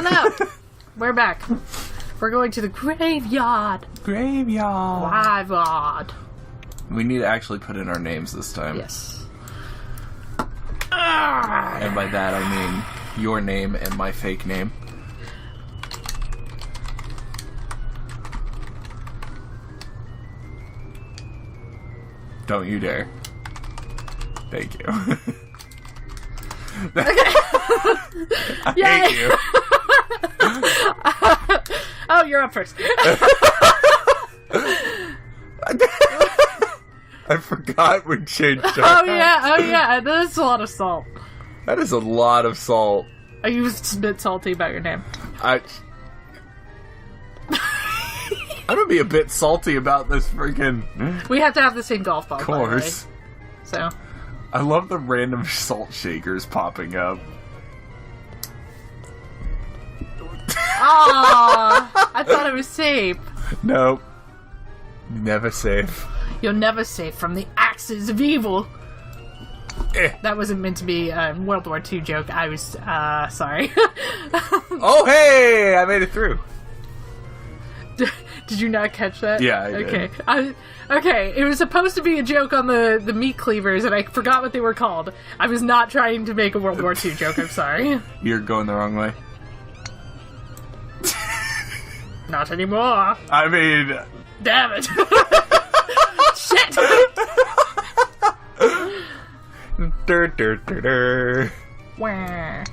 Hello! We're back. We're going to the graveyard. Graveyard. We need to actually put in our names this time. Yes. And by that I mean your name and my fake name. Don't you dare. Thank you. I hate you. Oh, you're up first. I forgot we changed our Oh yeah, that's a lot of salt. That is a lot of salt. Are you a bit salty about your name? I'm gonna be a bit salty about this freaking... We have to have the same golf ball, Of course. by the way. So... I love the random salt shakers popping up. Ah, I thought it was safe. Nope. Never safe. You're never safe from the axes of evil. That wasn't meant to be a World War II joke. I was, sorry. Oh, hey! I made it through. Did you not catch that? Yeah, I did. Okay. Okay, it was supposed to be a joke on the meat cleavers, and I forgot what they were called. I was not trying to make a World War II joke, I'm sorry. You're going the wrong way. Not anymore. I mean... Damn it. Shit! Wah.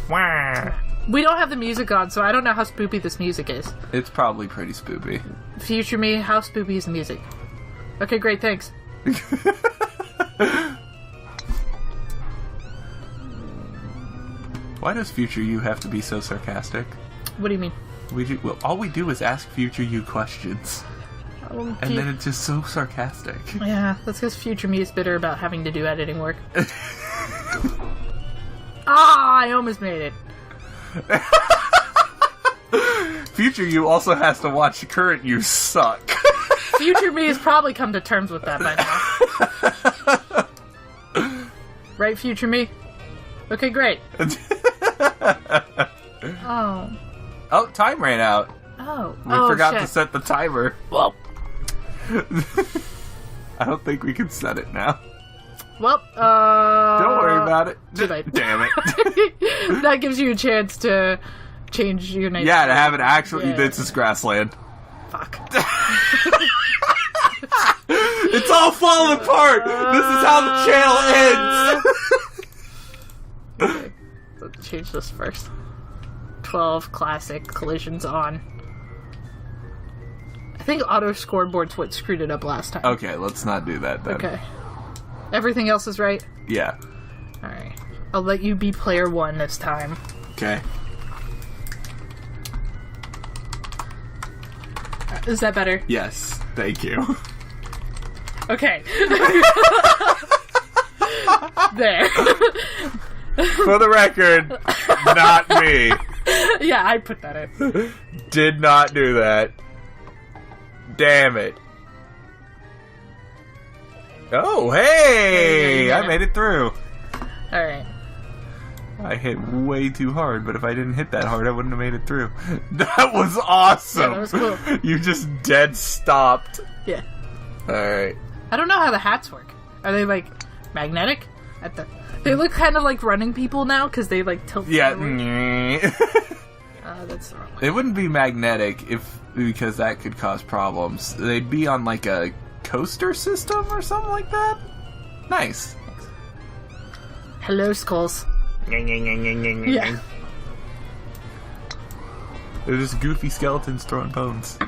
Wah. We don't have the music on, so I don't know how spoopy this music is. It's probably pretty spoopy. Future me, how spoopy is the music? Okay, great, thanks. Why does future you have to be so sarcastic? What do you mean? Well, all we do is ask future you questions. And then it's just so sarcastic. Yeah, that's because future me is bitter about having to do editing work. I almost made it. Future you also has to watch current you suck. Future me has probably come to terms with that by now. Right, future me? Okay, great. Oh. Oh, time ran out. Oh. We forgot to set the timer. Well. I don't think we can set it now. Well, don't worry about it. Too late. Damn it. That gives you a chance to change your name. Yeah, to have an actual... Yeah. This is Grassland. Fuck. It's all falling apart! This is how the channel ends! Okay, let's change this first. 12 classic collisions on. I think auto scoreboard's what screwed it up last time. Okay, let's not do that then. Okay. Everything else is right? Yeah. Alright. I'll let you be player one this time. Okay. Is that better? Yes. Thank you. Okay. There. For the record, not me. Yeah, I put that in. Did not do that. Damn it. Oh, hey! I made it through. Alright. I hit way too hard, but if I didn't hit that hard, I wouldn't have made it through. That was awesome! Yeah, that was cool. You just dead stopped. Yeah. Alright. I don't know how the hats work. Are they, like, magnetic? They look kind of like running people now, because they, like, tilt Yeah. that's the wrong way. It wouldn't be magnetic because that could cause problems. They'd be on, like, a coaster system or something like that. Nice. Hello, skulls. Yeah. They're just goofy skeletons throwing bones. I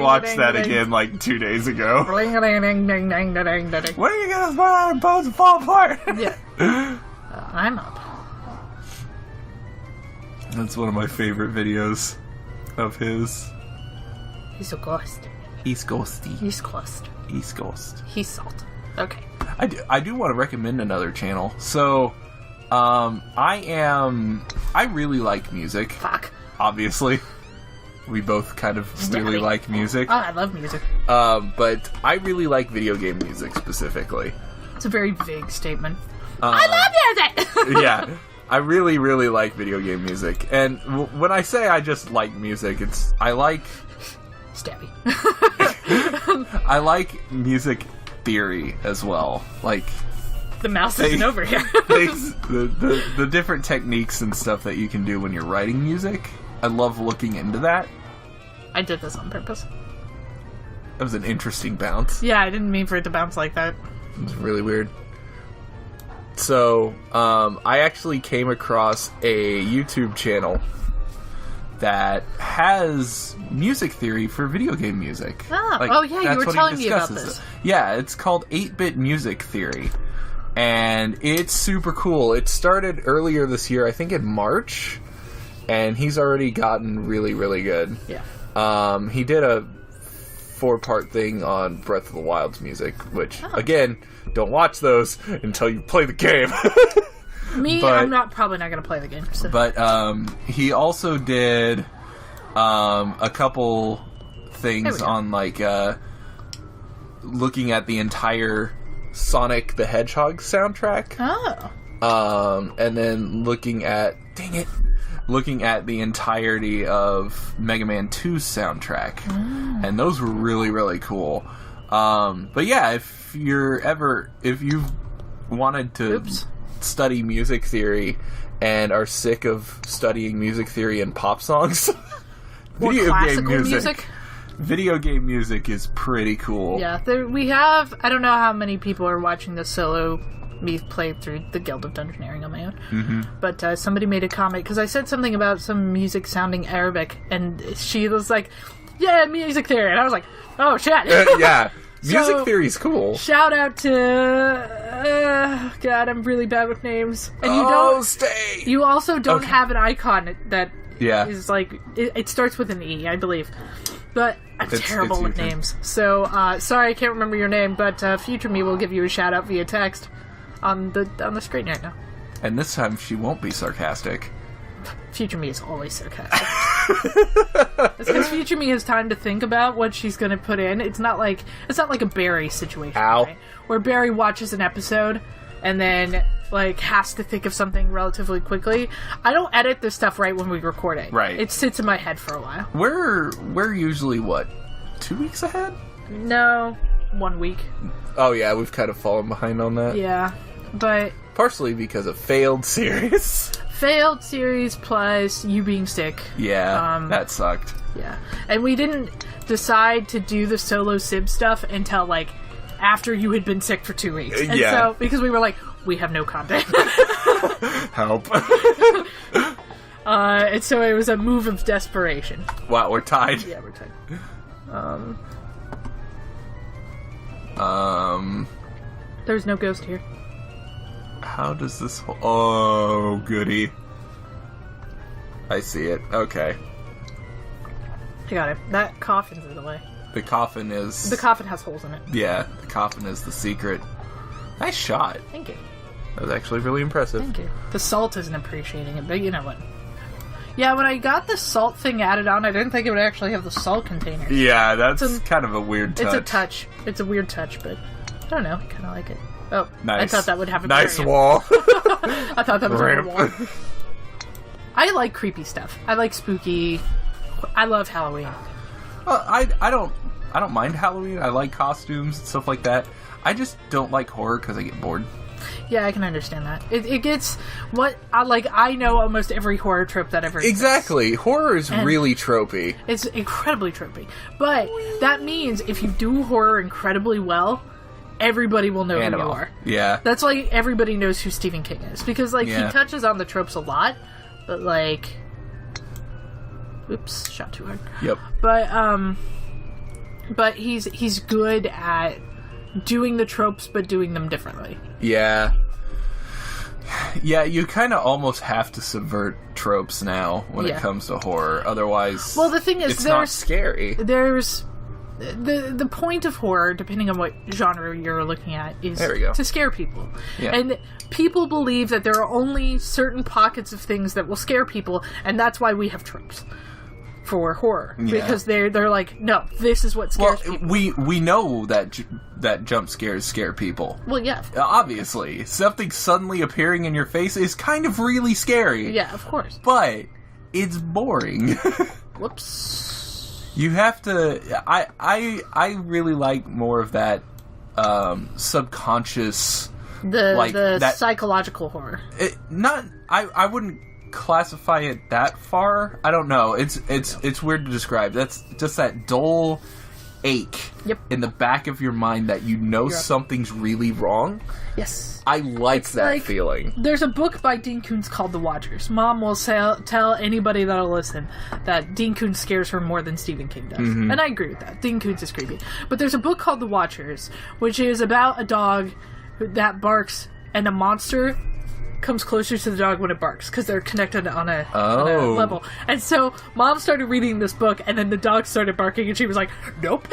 watched that again like 2 days ago. When are you gonna spawn out of bones and fall apart? Yeah. I'm up. That's one of my favorite videos of his. He's a ghost. He's ghosty. He's ghost. He's ghost. He's salt. Okay. I do want to recommend another channel. So, I really like music. Fuck. Obviously. We both kind of really like music. Oh, I love music. But I really like video game music specifically. It's a very vague statement. I love music! Yeah. I really, really like video game music. And when I say I just like music, I like... Stabby. I like music theory as well. Like... The mouse isn't over here. the different techniques and stuff that you can do when you're writing music. I love looking into that. I did this on purpose. That was an interesting bounce. Yeah, I didn't mean for it to bounce like that. It was really weird. So, I actually came across a YouTube channel that has music theory for video game music. Oh yeah, you were telling me about this. Yeah, it's called 8-Bit Music Theory. And it's super cool. It started earlier this year, I think in March, and he's already gotten really, really good. Yeah. He did a 4-part thing on Breath of the Wild's music, which, again, don't watch those until you play the game. I'm probably not going to play the game. So. But he also did a couple things on, like, looking at the entire Sonic the Hedgehog soundtrack. And then looking at the entirety of Mega Man 2's soundtrack. And those were really, really cool. But yeah, if you've wanted to study music theory and are sick of studying music theory and pop songs, video game music is pretty cool. Yeah, I don't know how many people are watching this solo me play through the Guild of Dungeoneering on my own. But somebody made a comment, because I said something about some music sounding Arabic, and she was like, yeah, music theory. And I was like, oh, shit. Yeah, music theory is cool. Shout out to... God, I'm really bad with names. And you also don't have an icon that is like... It starts with an E, I believe. But I'm terrible with names. So, sorry I can't remember your name, but future me will give you a shout out via text on the screen right now. And this time she won't be sarcastic. Future me is always sarcastic. It's because future me has time to think about what she's going to put in. It's not like a Barry situation, right? Where Barry watches an episode and then like has to think of something relatively quickly. I don't edit this stuff right when we record it. Right. It sits in my head for a while. We're usually 2 weeks ahead? No, 1 week. Oh yeah, we've kind of fallen behind on that. Yeah, but partially because of failed series. Failed series plus you being sick. Yeah, that sucked. Yeah, and we didn't decide to do the solo Sib stuff until like after you had been sick for 2 weeks. And so because we were like, we have no content. Help. And so it was a move of desperation. Wow, we're tied. Yeah, we're tied. There's no ghost here. How does this... Oh, goody. I see it. Okay. I got it. That coffin's in the way. The coffin is... The coffin has holes in it. Yeah, the coffin is the secret. Nice shot. Thank you. That was actually really impressive. Thank you. The salt isn't appreciating it, but you know what. Yeah, when I got the salt thing added on, I didn't think it would actually have the salt container. Yeah, that's kind of a weird touch. It's a touch. It's a weird touch, but I don't know. I kind of like it. Oh, nice. I thought that would have a nice period. Wall. I thought that was a wall. I like creepy stuff. I like spooky. I love Halloween. Well, I don't mind Halloween. I like costumes and stuff like that. I just don't like horror because I get bored. Yeah, I can understand that. It gets what I like. I know almost every horror trope that ever exists. Exactly. Horror is really tropey. It's incredibly tropey. But that means if you do horror incredibly well, everybody will know who you are. Yeah. That's why everybody knows who Stephen King is. Because, like, he touches on the tropes a lot, but, like... Oops, shot too hard. Yep. But he's good at doing the tropes, but doing them differently. Yeah. Yeah, you kind of almost have to subvert tropes now when it comes to horror. Otherwise, well, the thing is, it's not scary. There's... The point of horror, depending on what genre you're looking at, is to scare people. Yeah. And people believe that there are only certain pockets of things that will scare people, and that's why we have tropes. for horror because they're like, no, this is what scares people. We know that jump scares scare people. Well, yeah, obviously, something suddenly appearing in your face is kind of really scary. Yeah, of course, but it's boring. Whoops. You have to. I really like more of that subconscious, the psychological horror. I wouldn't classify it that far. I don't know. It's weird to describe. That's just that dull ache in the back of your mind that something's really wrong. Yes. I like that feeling. There's a book by Dean Koontz called The Watchers. Mom will tell anybody that'll listen that Dean Koontz scares her more than Stephen King does. Mm-hmm. And I agree with that. Dean Koontz is creepy. But there's a book called The Watchers, which is about a dog that barks and a monster comes closer to the dog when it barks because they're connected on a level. And so Mom started reading this book and then the dog started barking and she was like, nope.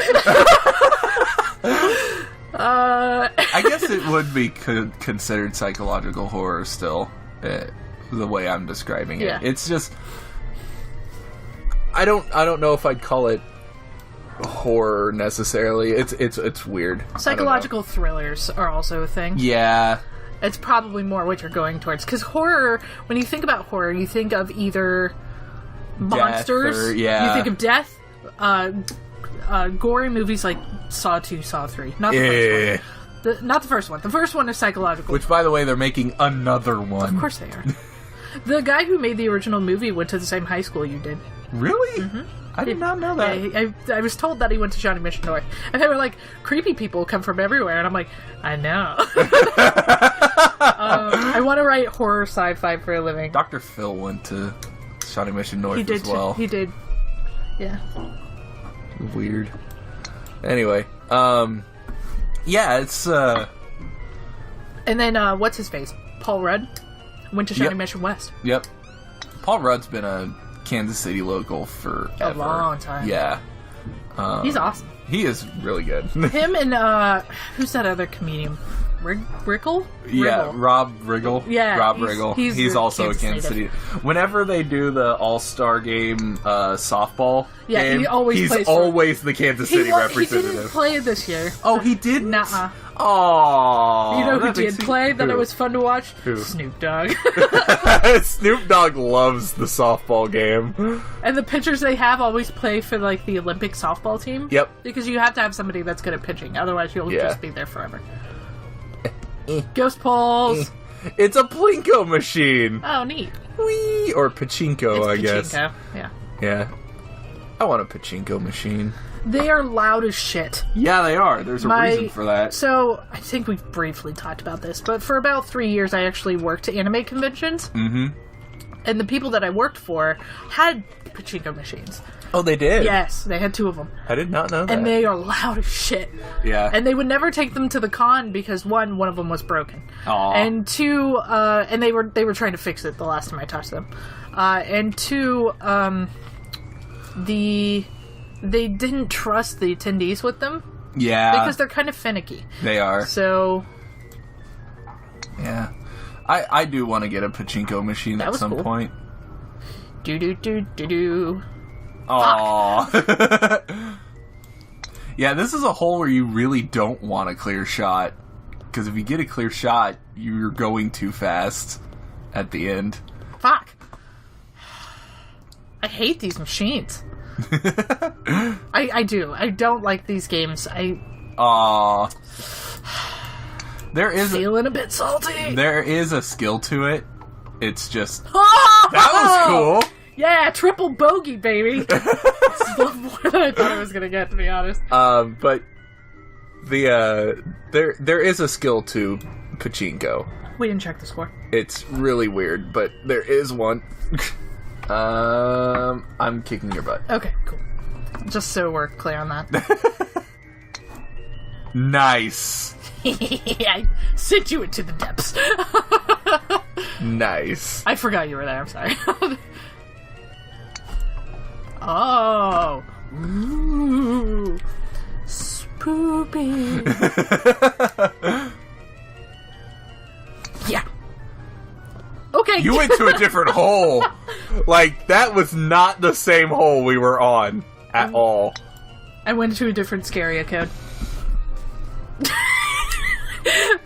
I guess it would be considered psychological horror still, the way I'm describing it. Yeah. It's just I don't know if I'd call it horror necessarily. It's weird. Psychological thrillers are also a thing. Yeah. It's probably more what you're going towards. Because horror, when you think about horror, you think of either monsters, you think of death, gory movies like Saw 2, Saw 3. Not the first one. Not the first one. The first one is psychological. Which, by the way, they're making another one. Of course they are. The guy who made the original movie went to the same high school you did. Really? Mm-hmm. I did not know that. Yeah, I was told that he went to Johnny Mission North. And they were like, creepy people come from everywhere. And I'm like, I know. I want to write horror sci-fi for a living. Dr. Phil went to Johnny Mission North as well. He did. Yeah. Weird. Anyway, yeah, it's, And then, what's his face? Paul Rudd went to Johnny Mission West. Yep. Paul Rudd's been a Kansas City local forever. A long time. Yeah. He's awesome. He is really good. Him and, who's that other comedian? Riggle? Yeah, Rob Riggle. Yeah. Rob Riggle. He's also a Kansas City. Whenever they do the All-Star Game softball game, he's always the Kansas City representative. He didn't play this year. Oh, he didn't? Nuh-uh. Aww. You know who did play that it was fun to watch? Who? Snoop Dogg. Snoop Dogg loves the softball game. And the pitchers they have always play for, like, the Olympic softball team. Yep. Because you have to have somebody that's good at pitching. Otherwise, you'll just be there forever. Ghost Poles. It's a Plinko machine. Oh, neat. Whee! Or Pachinko, I guess. Yeah. Yeah. I want a Pachinko machine. They are loud as shit. Yeah, they are. There's a reason for that. So, I think we've briefly talked about this, but for about 3 years I actually worked at anime conventions. Mm-hmm. And the people that I worked for had Pachinko machines. Oh, they did? Yes, they had 2 of them. I did not know that. And they are loud as shit. Yeah. And they would never take them to the con because one of them was broken. Aww. And 2, and they were trying to fix it the last time I touched them. And 2, they didn't trust the attendees with them. Yeah. Because they're kind of finicky. They are. So. Yeah. I do want to get a Pachinko machine at some point. Do. Aww. Yeah, this is a hole where you really don't want a clear shot. Because if you get a clear shot, you're going too fast at the end. Fuck. I hate these machines. I do. I don't like these games. Aww. Feeling a bit salty. There is a skill to it. It's just... That was cool. Yeah, triple bogey, baby. It's more than I thought I was going to get, to be honest. But there is a skill to Pachinko. We didn't check the score. It's really weird, but there is one. I'm kicking your butt. Okay, cool. Just so we're clear on that. Nice. I sent you into the depths. Nice. I forgot you were there, I'm sorry. Oh. Ooh. Spoopy. Yeah. Okay. You went to a different hole. Like, that was not the same hole we were on at all. I went to a different Scaria code.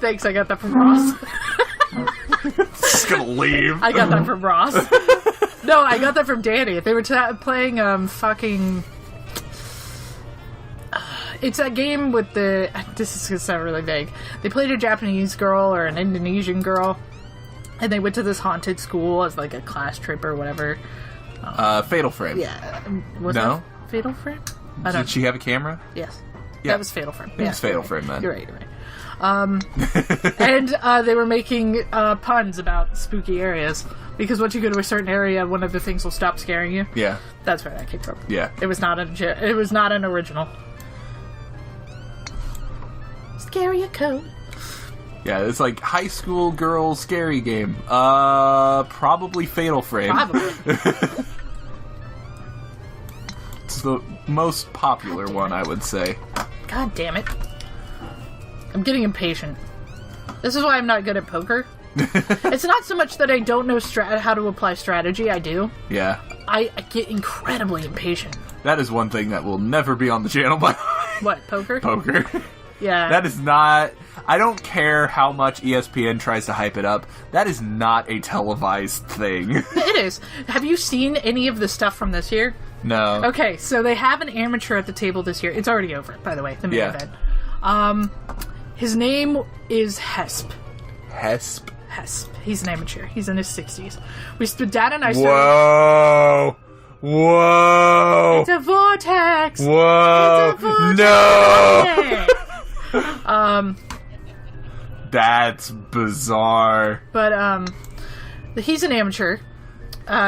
Thanks, I got that from Ross. Just gonna leave. I got that from Ross. No, I got that from Danny. They were playing fucking... It's that game with the... This is gonna sound really vague. They played a Japanese girl or an Indonesian girl, and they went to this haunted school as like a class trip or whatever. Fatal Frame. Yeah. Was that Fatal Frame? Did she have a camera? Yes. Yeah. That was Fatal Frame. It was Fatal Frame, then. You're right. And they were making puns about spooky areas. Because once you go to a certain area, one of the things will stop scaring you. Yeah. That's where that came from. Yeah. It was not an original. Scary code. Yeah, it's like high school girl scary game. Probably Fatal Frame. Probably. It's the most popular one, I would say. God damn it. I'm getting impatient. This is why I'm not good at poker. It's not so much that I don't know how to apply strategy. I do. Yeah. I get incredibly impatient. That is one thing that will never be on the channel, by the way. What, poker? Poker. Yeah. That is not... I don't care how much ESPN tries to hype it up. That is not a televised thing. It is. Have you seen any of the stuff from this year? No. Okay, so they have an amateur at the table this year. It's already over, by the way, the main event. His name is Hesp. Hesp? Hesp. He's an amateur. He's in his 60s. Dad and I started... Whoa! Whoa! It's a vortex! Whoa! It's a vortex! No! That's bizarre. But, he's an amateur.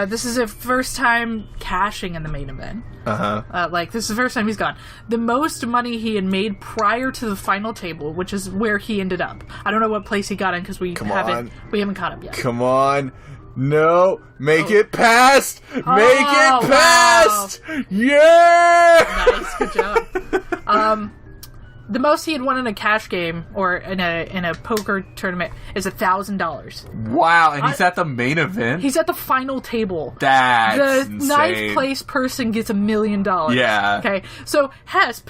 This is his first time cashing in the main event. This is the first time he's gone. The most money he had made prior to the final table, which is where he ended up. I don't know what place he got in because we haven't caught up yet. Come on. No. Make it past. Make it past. Wow. Yeah. Nice. Good job. The most he had won in a cash game or in a poker tournament is $1,000. Wow, and he's at the main event? He's at the final table. That's insane. Ninth place person gets $1 million. Yeah. Okay, so Hesp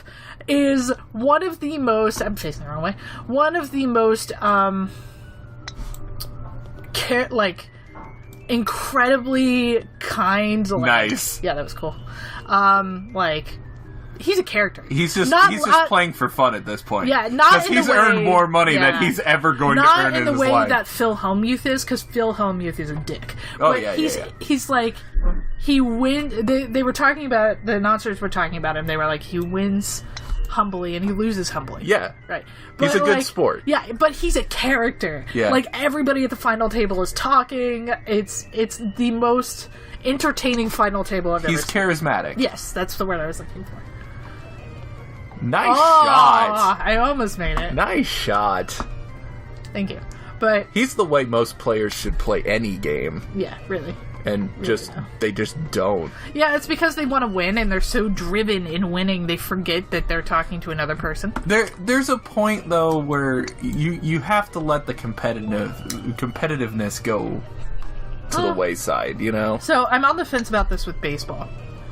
is one of the most... I'm facing the wrong way. One of the most, incredibly kind... Nice. Yeah, that was cool. He's a character. He's just playing for fun at this point. Yeah, not because he's earned more money than he's ever going to earn in his life. Not in the way that Phil Hellmuth is, because Phil Hellmuth is a dick. Oh, but yeah. He's like, he wins. They were talking about, the announcers were talking about him. They were like, he wins humbly and he loses humbly. Yeah. Right. He's a good sport. Yeah, but he's a character. Yeah. Like, everybody at the final table is talking. It's the most entertaining final table I've ever seen. He's charismatic. Yes, that's the word I was looking for. Nice shot. I almost made it. Nice shot. Thank you. But he's the way most players should play any game. Yeah, really. And they just don't. Yeah, it's because they want to win and they're so driven in winning they forget that they're talking to another person. There's a point though where you have to let the competitiveness go to the wayside, you know? So I'm on the fence about this with baseball.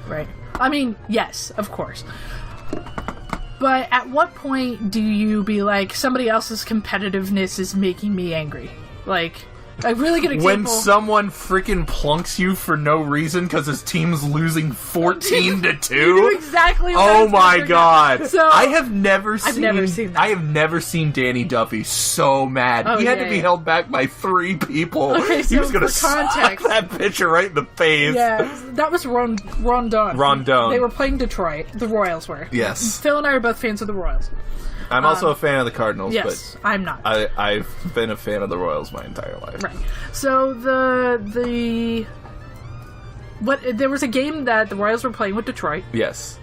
Right? I mean, yes, of course. But at what point do you be like, somebody else's competitiveness is making me angry? Like, a really good example... When someone freaking plunks you for no reason because his team's losing 14-2? You knew exactly what Oh my god. So, I've never seen that. I have never seen Danny Duffy so mad. He had to be held back by 3 people. Okay, so he was going to sock that pitcher right in the face. Yeah, that was Rondon. Rondon. They were playing Detroit. The Royals were. Yes. Phil and I are both fans of the Royals. I'm also a fan of the Cardinals, yes, but I'm not. I've been a fan of the Royals my entire life. Right. So there was a game that the Royals were playing with Detroit. Yes.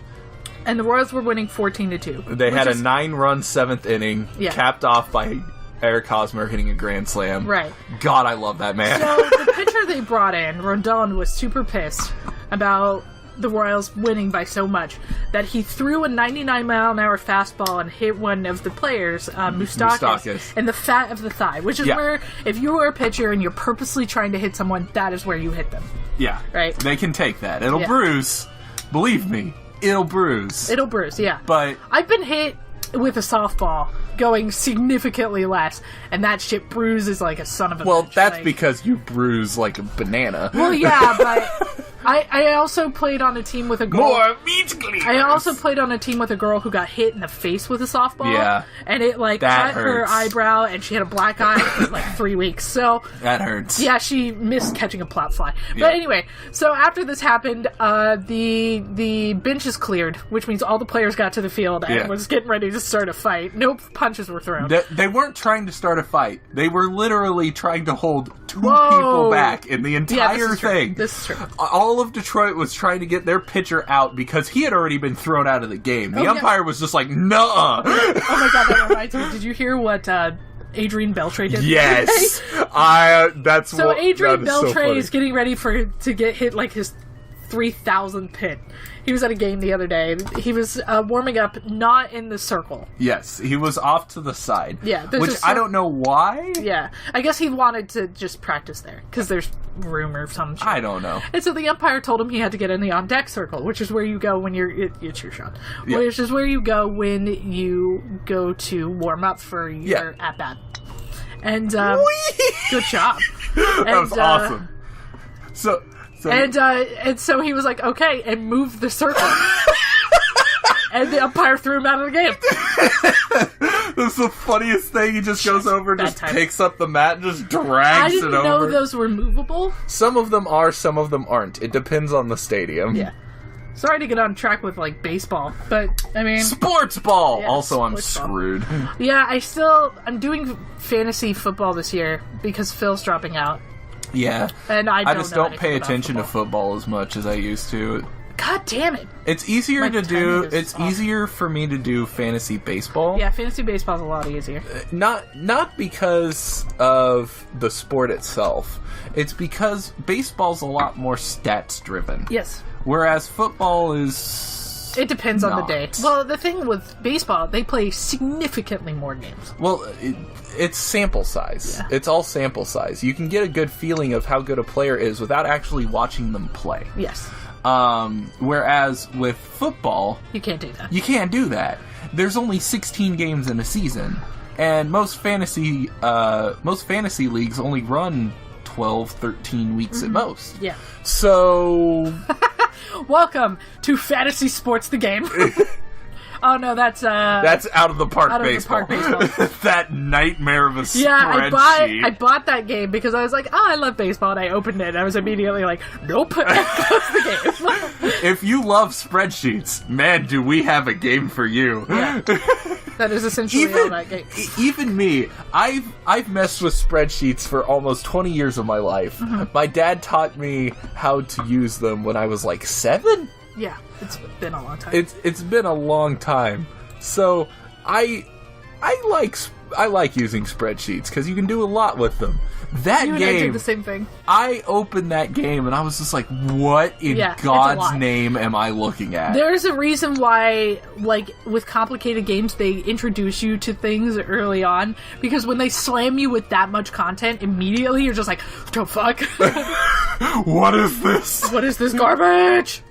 And the Royals were winning 14-2. They had a 9-run 7th inning, capped off by Eric Hosmer hitting a grand slam. Right. God, I love that man. So the pitcher they brought in, Rondon, was super pissed about the Royals winning by so much that he threw a 99-mile-an-hour fastball and hit one of the players, Moustakas, in the fat of the thigh, which is where, if you were a pitcher and you're purposely trying to hit someone, that is where you hit them. Yeah. Right? They can take that. It'll bruise. Believe me, it'll bruise. It'll bruise, yeah. But I've been hit with a softball going significantly less, and that shit bruises like a son of a bitch. Well, that's because you bruise like a banana. Well, yeah, but I also played on a team with a girl. More meat cleavers. I also played on a team with a girl who got hit in the face with a softball. Yeah. And it, like, cut her eyebrow, and she had a black eye for, like, 3 weeks. So... That hurts. Yeah, she missed catching a plot fly. But anyway, so after this happened, the bench is cleared, which means all the players got to the field and was getting ready to start a fight. No punches were thrown. They weren't trying to start a fight. They were literally trying to hold two people back in the entire thing. This is true. All of Detroit was trying to get their pitcher out because he had already been thrown out of the game. The umpire was just like, nuh-uh. Oh my god, that reminds me. Did you hear what Adrian Beltre did? Yes. Adrian Beltre is getting ready to get hit like his 3,000th hit. He was at a game the other day. He was warming up not in the circle. Yes, he was off to the side. Yeah. Which I don't know why. Yeah. I guess he wanted to just practice there, because there's room or some shit. I don't know. And so the umpire told him he had to get in the on-deck circle, which is where you go when it's your shot. Yeah. Which is where you go when you go to warm up for your at-bat. And, good job. That was awesome. And so he was like, okay, and move the circle. And the umpire threw him out of the game. That's the funniest thing. He just goes over and just picks up the mat and just drags it over. I didn't know those were movable. Some of them are, some of them aren't. It depends on the stadium. Yeah. Sorry to get on track with, like, baseball, but, I mean... Sports ball! Yeah, also, I'm screwed. Yeah, I'm doing fantasy football this year because Phil's dropping out. Yeah. And I just don't pay attention to football as much as I used to. God damn it. It's easier easier for me to do fantasy baseball. Yeah, fantasy baseball is a lot easier. Not because of the sport itself. It's because baseball's a lot more stats driven. Yes. Whereas football is... It depends on the day. Well, the thing with baseball, they play significantly more games. Well, it's sample size. Yeah. It's all sample size. You can get a good feeling of how good a player is without actually watching them play. Yes. Whereas with football... You can't do that. You can't do that. There's only 16 games in a season. And most fantasy leagues only run 12, 13 weeks at most. Yeah. So... Welcome to Fantasy Sports the Game. Oh no, that's out of the park baseball. That nightmare of a spreadsheet. Yeah, I bought that game because I was like, oh, I love baseball, and I opened it, and I was immediately like, nope, close the game. If you love spreadsheets, man, do we have a game for you. Yeah. That is essentially all that game. Even me, I've messed with spreadsheets for almost 20 years of my life. Mm-hmm. My dad taught me how to use them when I was like 7? Yeah, it's been a long time. It's been a long time. So I like using spreadsheets because you can do a lot with them. That you game, and I did the same thing. I opened that game and I was just like, what in God's name am I looking at? There's a reason why, like, with complicated games, they introduce you to things early on, because when they slam you with that much content, immediately you're just like, oh, fuck. What is this? What is this garbage?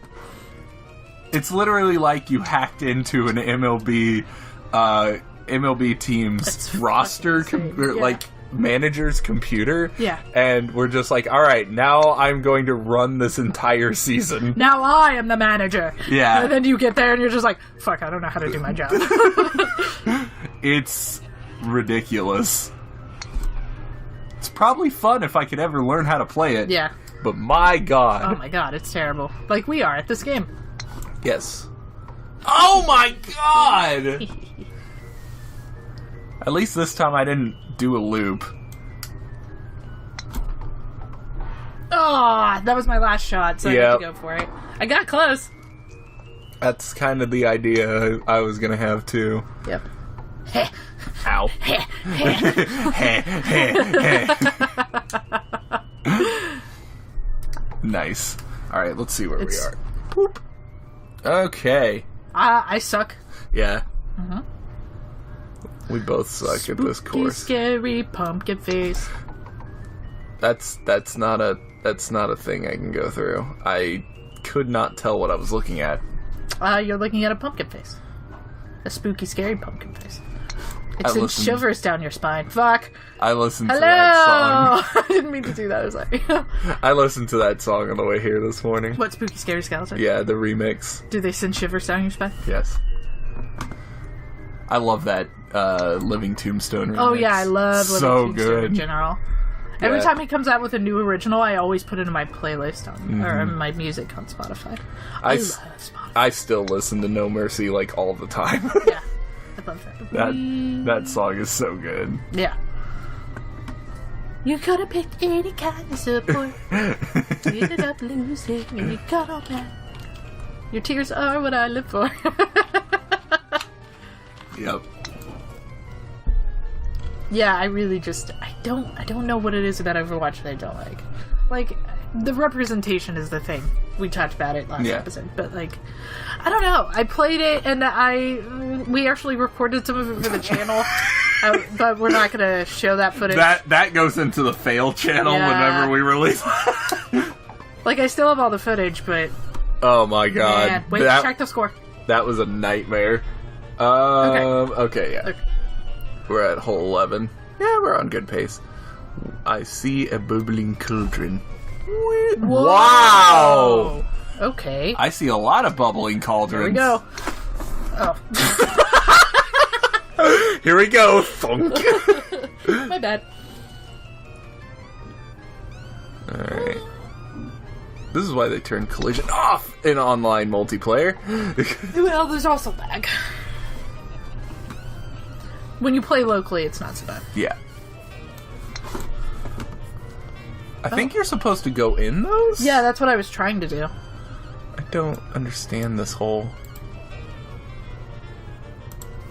It's literally like you hacked into an MLB team's roster, like manager's computer. Yeah. And we're just like, all right, now I'm going to run this entire season. Now I am the manager. Yeah. And then you get there and you're just like, fuck, I don't know how to do my job. It's ridiculous. It's probably fun if I could ever learn how to play it. Yeah. But my God. Oh my God, it's terrible. Like we are at this game. Yes. Oh my God! At least this time I didn't do a loop. Oh, that was my last shot, so I had to go for it. I got close. That's kind of the idea I was gonna have too. Yep. Ow. Nice. Alright, let's see where we are. Boop. Okay. I suck. Yeah. Mm-hmm. We both suck at this course. Scary pumpkin face. That's not a thing I can go through. I could not tell what I was looking at. You're looking at a pumpkin face. A spooky, scary pumpkin face. It sends shivers down your spine. Fuck. I listened to that song. I didn't mean to do that. I was like... I listened to that song on the way here this morning. What, Spooky, Scary Skeleton? Yeah, the remix. Do they send shivers down your spine? Yes. I love that Living Tombstone remix. Oh yeah, I love Living Tombstone in general. Yeah. Every time he comes out with a new original, I always put it in my playlist or in my music on Spotify. I love Spotify. I still listen to No Mercy like all the time. Yeah, I love that. That song is so good. Yeah. You could have picked any kind of support. You ended up losing and you got all that. Your tears are what I live for. Yep. Yeah, I really just I don't know what it is about Overwatch that I don't like. Like, the representation is the thing. We talked about it last episode, but like, I don't know. I played it and we actually recorded some of it for the channel, but we're not going to show that footage. That goes into the fail channel whenever we release. Like, I still have all the footage, but oh my god! Man, wait, check the score. That was a nightmare. Okay, yeah. Okay. We're at hole 11. Yeah, we're on good pace. I see a bubbling cauldron. Whoa. Wow! Okay. I see a lot of bubbling cauldrons. Here we go. Oh. Here we go. Funk. My bad. Alright. This is why they turn collision off in online multiplayer. Well, there's also lag. When you play locally, it's not so bad. Yeah. I think you're supposed to go in those? Yeah, that's what I was trying to do. I don't understand this whole...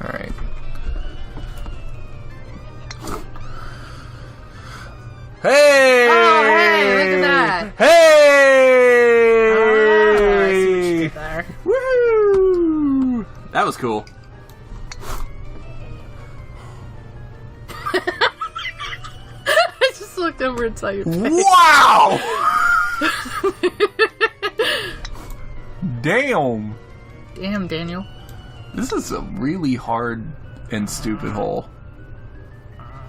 Alright. Hey! Oh, hey, look at that. Hey! Oh, I see what you did there. Woo! That was cool. I just looked over and saw your face. Wow! Damn. Damn, Daniel. This is a really hard and stupid hole.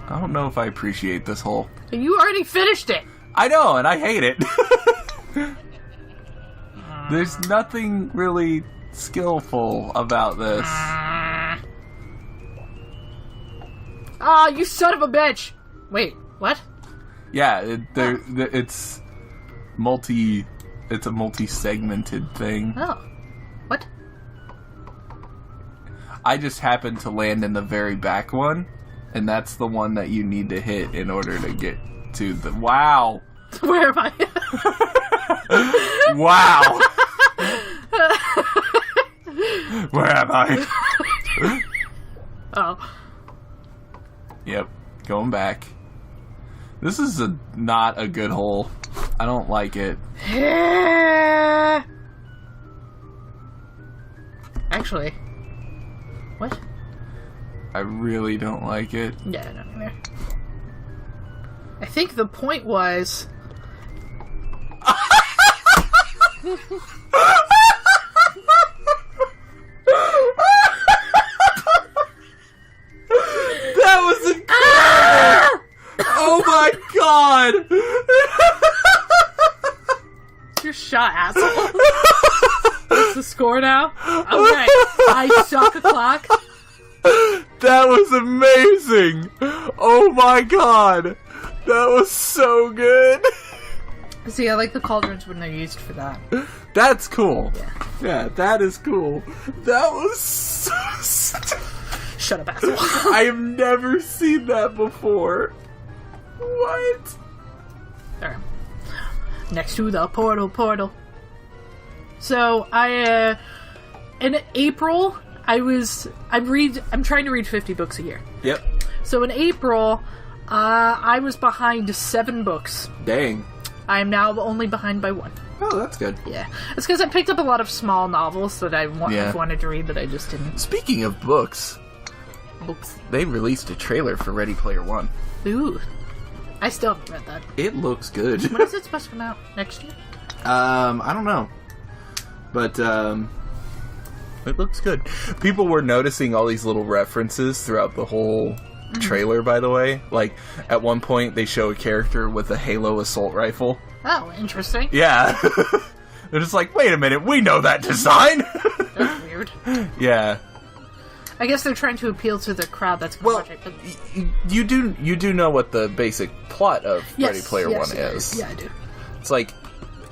I don't know if I appreciate this hole. You already finished it. I know, and I hate it. There's nothing really skillful about this. Ah, you son of a bitch! Wait, what? Yeah, it's It's a multi-segmented thing. Oh, what? I just happened to land in the very back one, and that's the one that you need to hit in order to get to the... Wow! Where am I? Wow! Where am I? Oh. Yep, going back. This is not a good hole. I don't like it. Actually. What? I really don't like it. Yeah, I don't either. I think the point was... That was incredible! Oh my god! You're shot, asshole. What's the score now? Okay, I suck a clock. That was amazing! Oh my god! That was so good! See, I like the cauldrons when they're used for that. That's cool. Yeah, that is cool. That was so Shut up, asshole. I have never seen that before. What? There. Next to the portal. So, in April, I'm trying to read 50 books a year. Yep. So in April, I was behind 7 books. Dang. I am now only behind by 1. Oh, that's good. Yeah. It's because I picked up a lot of small novels that I've wanted to read that I just didn't. Speaking of books, they released a trailer for Ready Player One. Ooh. I still haven't read that. It looks good. When is it supposed to come out? Next year? I don't know. But, it looks good. People were noticing all these little references throughout the whole trailer, by the way. Like, at one point, they show a character with a Halo assault rifle. Oh, interesting. Yeah. They're just like, wait a minute, we know that design! That's weird. Yeah. I guess they're trying to appeal to the crowd that's going to watch it. But... You do know what the basic plot of Ready Player One is. Yeah, I do. It's like,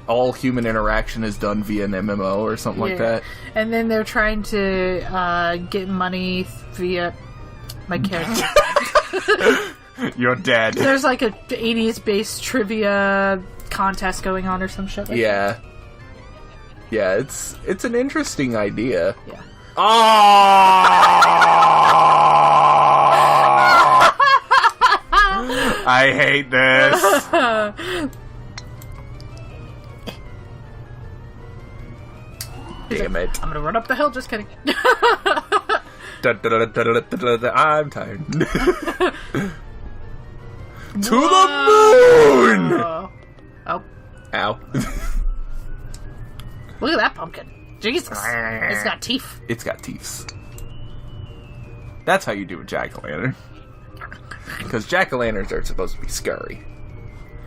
all human interaction is done via an MMO or something like that. And then they're trying to get money via my character. You're dead. There's like a 80s based trivia contest going on or some shit like that. Yeah, it's an interesting idea. Yeah. Oh! I hate this. Damn it. I'm gonna run up the hill, just kidding. I'm tired. To the moon! Oh. Ow. Look at that pumpkin. Jesus. It's got teeth. It's got teeth. That's how you do a jack-o'-lantern. Because jack-o'-lanterns are supposed to be scary.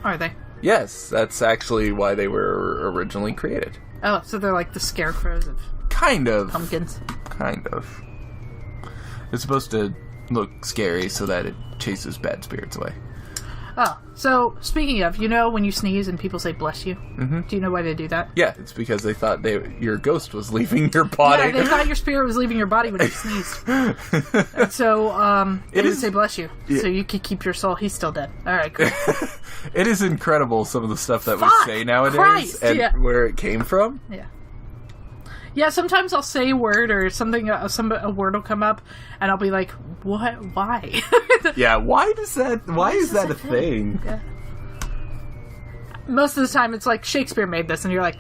Are they? Yes, that's actually why they were originally created. Oh, so they're like the scarecrows of... Kind of. Pumpkins. Kind of. It's supposed to look scary so that it chases bad spirits away. Oh, so speaking of, when you sneeze and people say bless you? Mm-hmm. Do you know why they do that? Yeah, it's because they thought your ghost was leaving your body. Yeah, they thought your spirit was leaving your body when you sneezed. And so, they didn't say bless you. Yeah. So you could keep your soul. He's still dead. Alright, cool. It is incredible some of the stuff that we say nowadays Christ, and where it came from. Yeah. Yeah, sometimes I'll say a word or something, a word will come up, and I'll be like, what? Why? Yeah, why is that a thing? Yeah. Most of the time, it's like, Shakespeare made this, and you're like,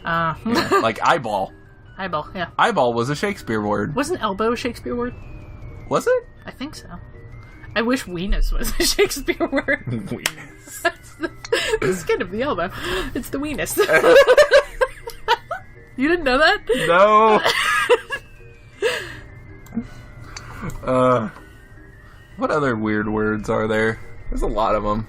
Yeah, like eyeball. Eyeball, yeah. Eyeball was a Shakespeare word. Wasn't elbow a Shakespeare word? Was it? I think so. I wish weenus was a Shakespeare word. Weenus. That's the skin of the elbow. It's the weenus. You didn't know that? No. What other weird words are there? There's a lot of them.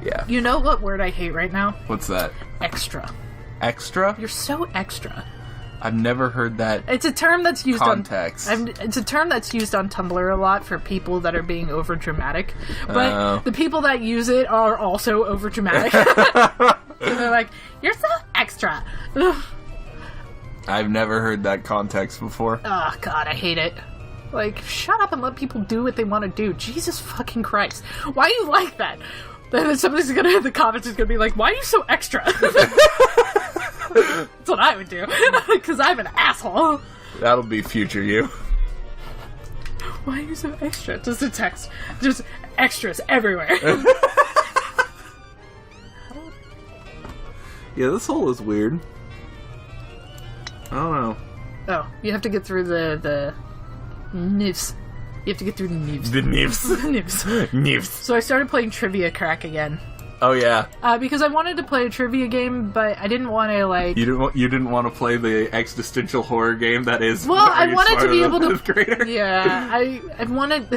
Yeah. You know what word I hate right now? What's that? Extra. Extra? You're so extra. I've never heard that. It's a term that's used context. It's a term that's used on Tumblr a lot for people that are being over dramatic. But the people that use it are also over dramatic. So they're like, "You're so extra." Ugh. I've never heard that context before. Oh God, I hate it. Like, shut up and let people do what they want to do. Jesus fucking Christ. Why are you like that? Then somebody's gonna in the comments is gonna be like, "Why are you so extra?" That's what I would do. Because I'm an asshole. That'll be future you. Why are you so extra? Just a text. Just extras everywhere. Yeah, this hole is weird. I don't know. Oh, you have to get through the nibs. You have to get through the nibs. The nibs. The nibs. Nibs. So I started playing Trivia Crack again. Oh yeah. Because I wanted to play a trivia game, but I didn't want to like. You didn't want to play the existential horror game that is. Well, I wanted to be able to. Yeah, I wanted.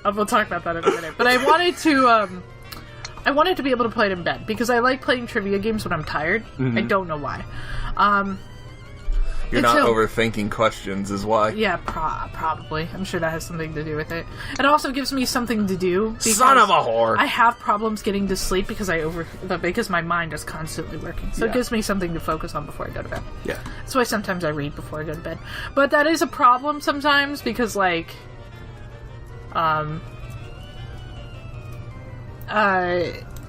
We'll talk about that in a minute. But I wanted to. I wanted to be able to play it in bed because I like playing trivia games when I'm tired. Mm-hmm. I don't know why. You're not overthinking questions, is why. Yeah, probably. I'm sure that has something to do with it. It also gives me something to do. Son of a whore! I have problems getting to sleep because because my mind is constantly working. So It gives me something to focus on before I go to bed. Yeah. That's why sometimes I read before I go to bed. But that is a problem sometimes because, like,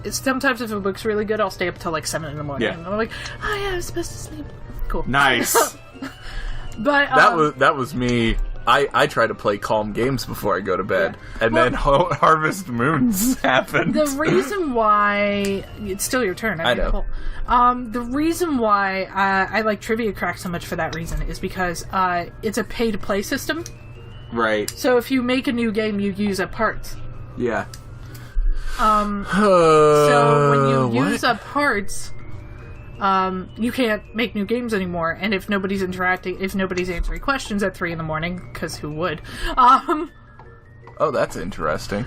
sometimes if a book's really good, I'll stay up till like 7 in the morning. Yeah. And I'm like, oh yeah, I was supposed to sleep. Cool. Nice. But that was me I try to play calm games before I go to bed, and then Harvest Moons happened. The reason why... It's still your turn. I know. The reason why I like Trivia Crack so much for that reason is because it's a pay-to-play system. Right. So if you make a new game, you use up parts. Yeah. So when you use up parts... you can't make new games anymore, and if nobody's answering questions at 3 a.m, because who would? Oh, that's interesting.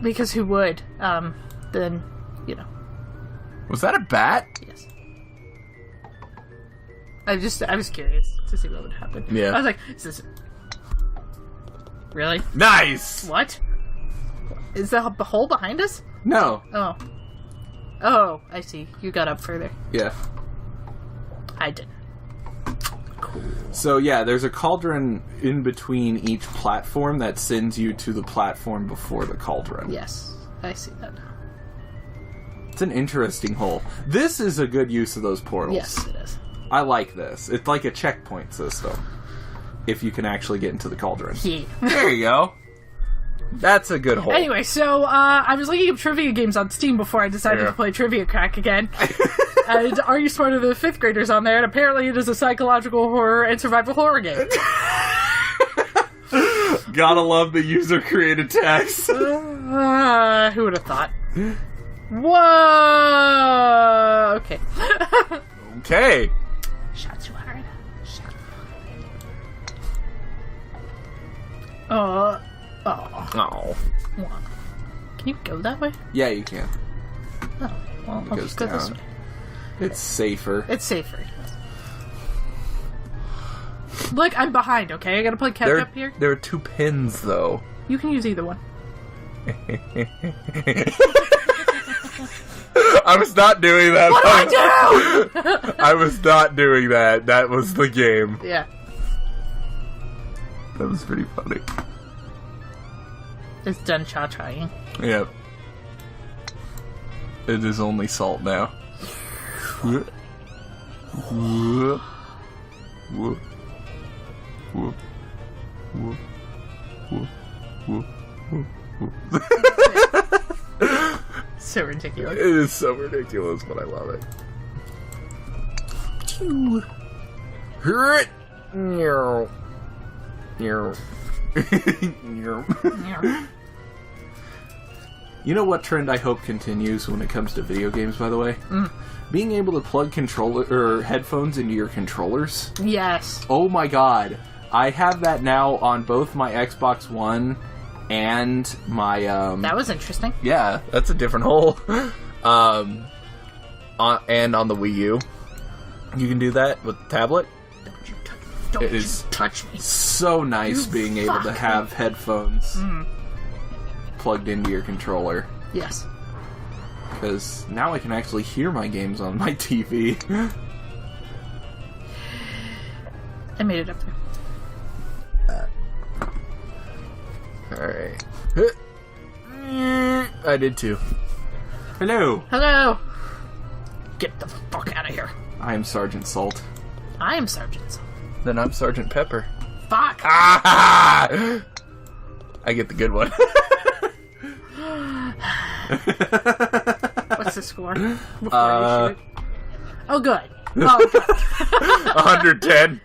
Because who would? Then, Was that a bat? Yes. I was curious to see what would happen. Yeah. I was like, is this... Really? Nice! What? Is the hole behind us? No. Oh, I see. You got up further. Yeah. I didn't. Cool. So, yeah, there's a cauldron in between each platform that sends you to the platform before the cauldron. Yes, I see that now. It's an interesting hole. This is a good use of those portals. Yes, it is. I like this. It's like a checkpoint system. If you can actually get into the cauldron. Yeah. There you go. That's a good hole. Anyway, so I was looking up trivia games on Steam before I decided to play Trivia Crack again. And Are You Smarter Than the Fifth Graders on there, and apparently it is a psychological horror and survival horror game. Gotta love the user-created text. Who would have thought? Whoa! Okay. Okay. Shot too hard. Oh. Can you go that way? Yeah, you can. Oh, well, I'll just go this way. It's safer. It's safer. Look, I'm behind, okay? I gotta play catch up here. There are 2 pins, though. You can use either one. I was not doing that. What do I do? I was not doing that. That was the game. Yeah. That was pretty funny. It's done cha-chaing. Yep. It is only salt now. So ridiculous. It is so ridiculous, but I love it. You know what trend I hope continues when it comes to video games, by the way? Being able to plug headphones into your controllers. Yes. Oh my god. I have that now on both my Xbox One and my that was interesting. Yeah, that's a different hole. And on the Wii U. You can do that with the tablet. Don't you touch me. So nice being able to have headphones plugged into your controller. Yes. Because now I can actually hear my games on my TV. I made it up there. Alright. I did too. Hello. Hello. Get the fuck out of here. I am Sergeant Salt. I am Sergeant Salt. Then I'm Sergeant Pepper. Fuck. Ah! I get the good one. What's the score? Before you shoot? Oh, good. 110.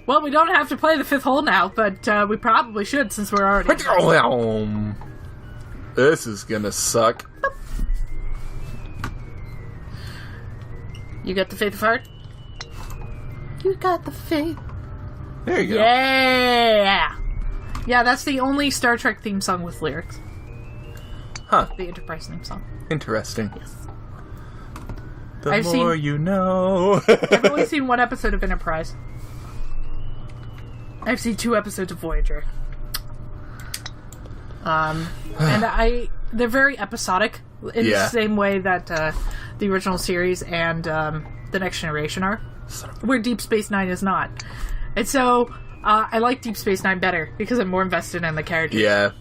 Well, we don't have to play the 5th hole now, but we probably should since we're already... This is gonna suck. You got the faith of heart? You got the faith. There you go. Yeah! Yeah, that's the only Star Trek theme song with lyrics. Huh. The Enterprise theme song. Interesting. Yes. The more you know. I've only seen 1 episode of Enterprise. I've seen 2 episodes of Voyager. And they're very episodic in the same way that the original series and The Next Generation are, where Deep Space Nine is not. And so I like Deep Space Nine better because I'm more invested in the characters. Yeah,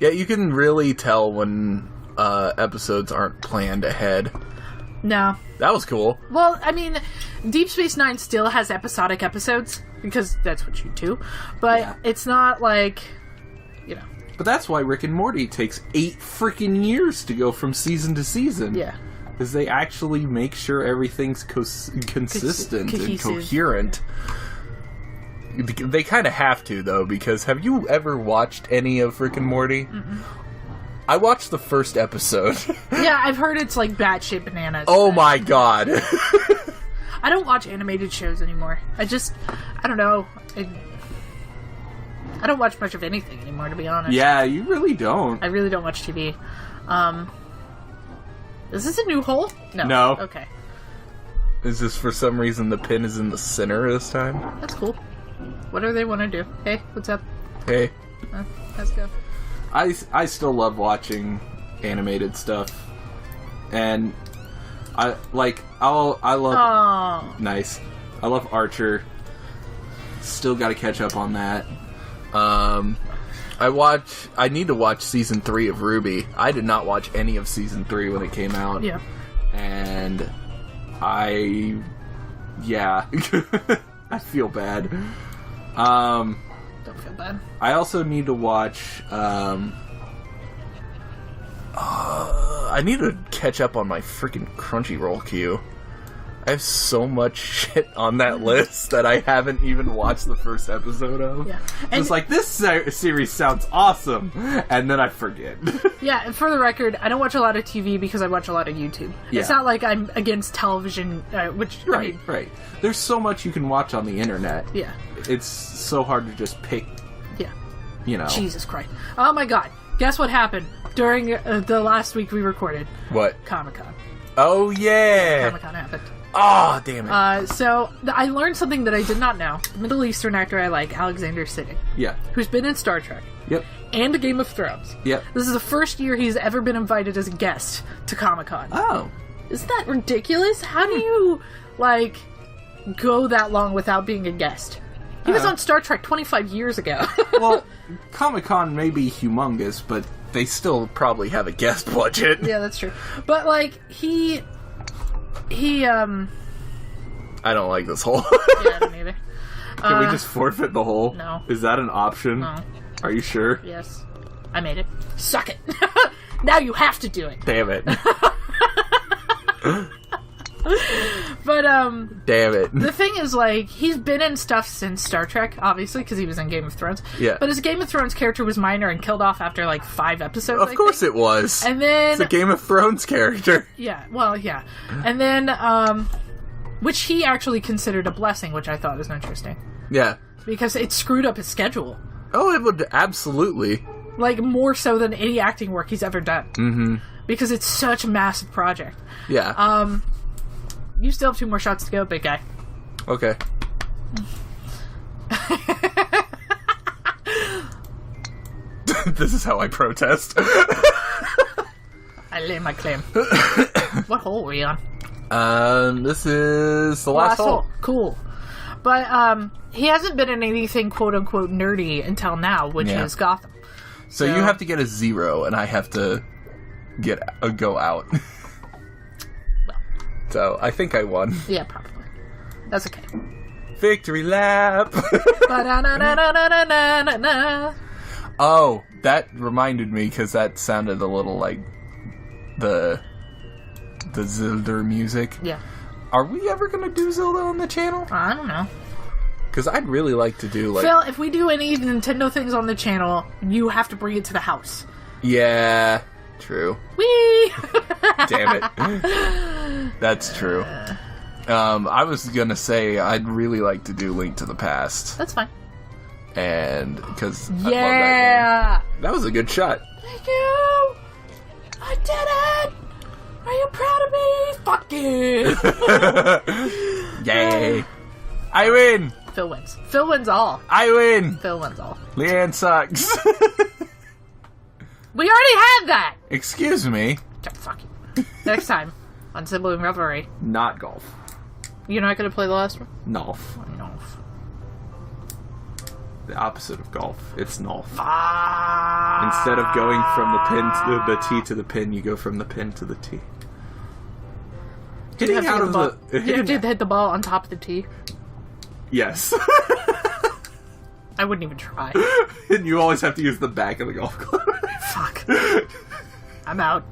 you can really tell when episodes aren't planned ahead. No. That was cool. Well, I mean, Deep Space Nine still has episodic episodes, because that's what you do. But it's not like, But that's why Rick and Morty takes 8 freaking years to go from season to season. Yeah. Because they actually make sure everything's consistent and coherent. Yeah. They kind of have to, though, because have you ever watched any of Rick and Morty? Mm-mm. I watched the first episode. Yeah, I've heard it's like batshit bananas. Oh my god. I don't watch animated shows anymore. I don't know. I don't watch much of anything anymore, to be honest. Yeah, you really don't. I really don't watch TV. Is this a new hole? No. Okay. Is this for some reason the pin is in the center this time? That's cool. What do they want to do? Hey, what's up? Hey. Let's go. I still love watching animated stuff, and I love. Aww. Nice. I love Archer. Still got to catch up on that. I need to watch season 3 of Ruby. I did not watch any of season 3 when it came out. Yeah. And I feel bad. Don't feel bad. I also need to watch, I need to catch up on my freaking Crunchyroll queue. I have so much shit on that list that I haven't even watched the first episode of. Yeah. It's like, this series sounds awesome, and then I forget. Yeah, and for the record, I don't watch a lot of TV because I watch a lot of YouTube. Yeah. It's not like I'm against television, which... Right. There's so much you can watch on the internet. Yeah. It's so hard to just pick, Jesus Christ. Oh my god. Guess what happened during the last week we recorded? What? Comic-Con. Oh, yeah! Comic-Con happened. Oh, damn it. So, I learned something that I did not know. The Middle Eastern actor I like, Alexander Siddig. Yeah. Who's been in Star Trek. Yep. And Game of Thrones. Yep. This is the first year he's ever been invited as a guest to Comic-Con. Oh. Isn't that ridiculous? How do you, go that long without being a guest? He was on Star Trek 25 years ago. Well, Comic-Con may be humongous, but they still probably have a guest budget. Yeah, that's true. But, he I don't like this hole. Yeah, I don't either. Can we just forfeit the hole? No. Is that an option? No. Are you sure? Yes. I made it. Suck it. Now you have to do it. Damn it. But, damn it. the thing is, he's been in stuff since Star Trek, obviously, because he was in Game of Thrones. Yeah. But his Game of Thrones character was minor and killed off after, 5 episodes, Of course it was. And then... It's a Game of Thrones character. Yeah, well, yeah. And then, which he actually considered a blessing, which I thought was interesting. Yeah. Because it screwed up his schedule. Oh, it would absolutely. More so than any acting work he's ever done. Mm-hmm. Because it's such a massive project. Yeah. You still have 2 more shots to go, big guy. Okay. This is how I protest. I lay my claim. What hole are we on? This is the last hole. Cool. But, he hasn't been in anything quote-unquote nerdy until now, which is Gotham. So you have to get a 0, and I have to go out. So, I think I won. Yeah, probably. That's okay. Victory lap! Oh, that reminded me, because that sounded a little like the Zelda music. Yeah. Are we ever going to do Zelda on the channel? I don't know. Because I'd really like to do, Phil, if we do any Nintendo things on the channel, you have to bring it to the house. Yeah, true. Whee! Damn it. That's true. I was gonna say I'd really like to do Link to the Past. That's fine. And because I love that game. That was a good shot. Thank you. I did it. Are you proud of me? Fuck you. Yay. I win. Phil wins. Phil wins all. I win. Phil wins all. Leanne sucks. We already had that. Excuse me. Fuck you. Next time on Sibling Revelry. Not golf. You're not going to play the last one? Nolf. Nolf. The opposite of golf. It's Nolf. Instead of going from the pin to the tee to the pin, you go from the pin to the tee. Hitting out of the... You have to hit the ball on top of the tee. Yes. I wouldn't even try. And you always have to use the back of the golf club. Fuck. I'm out.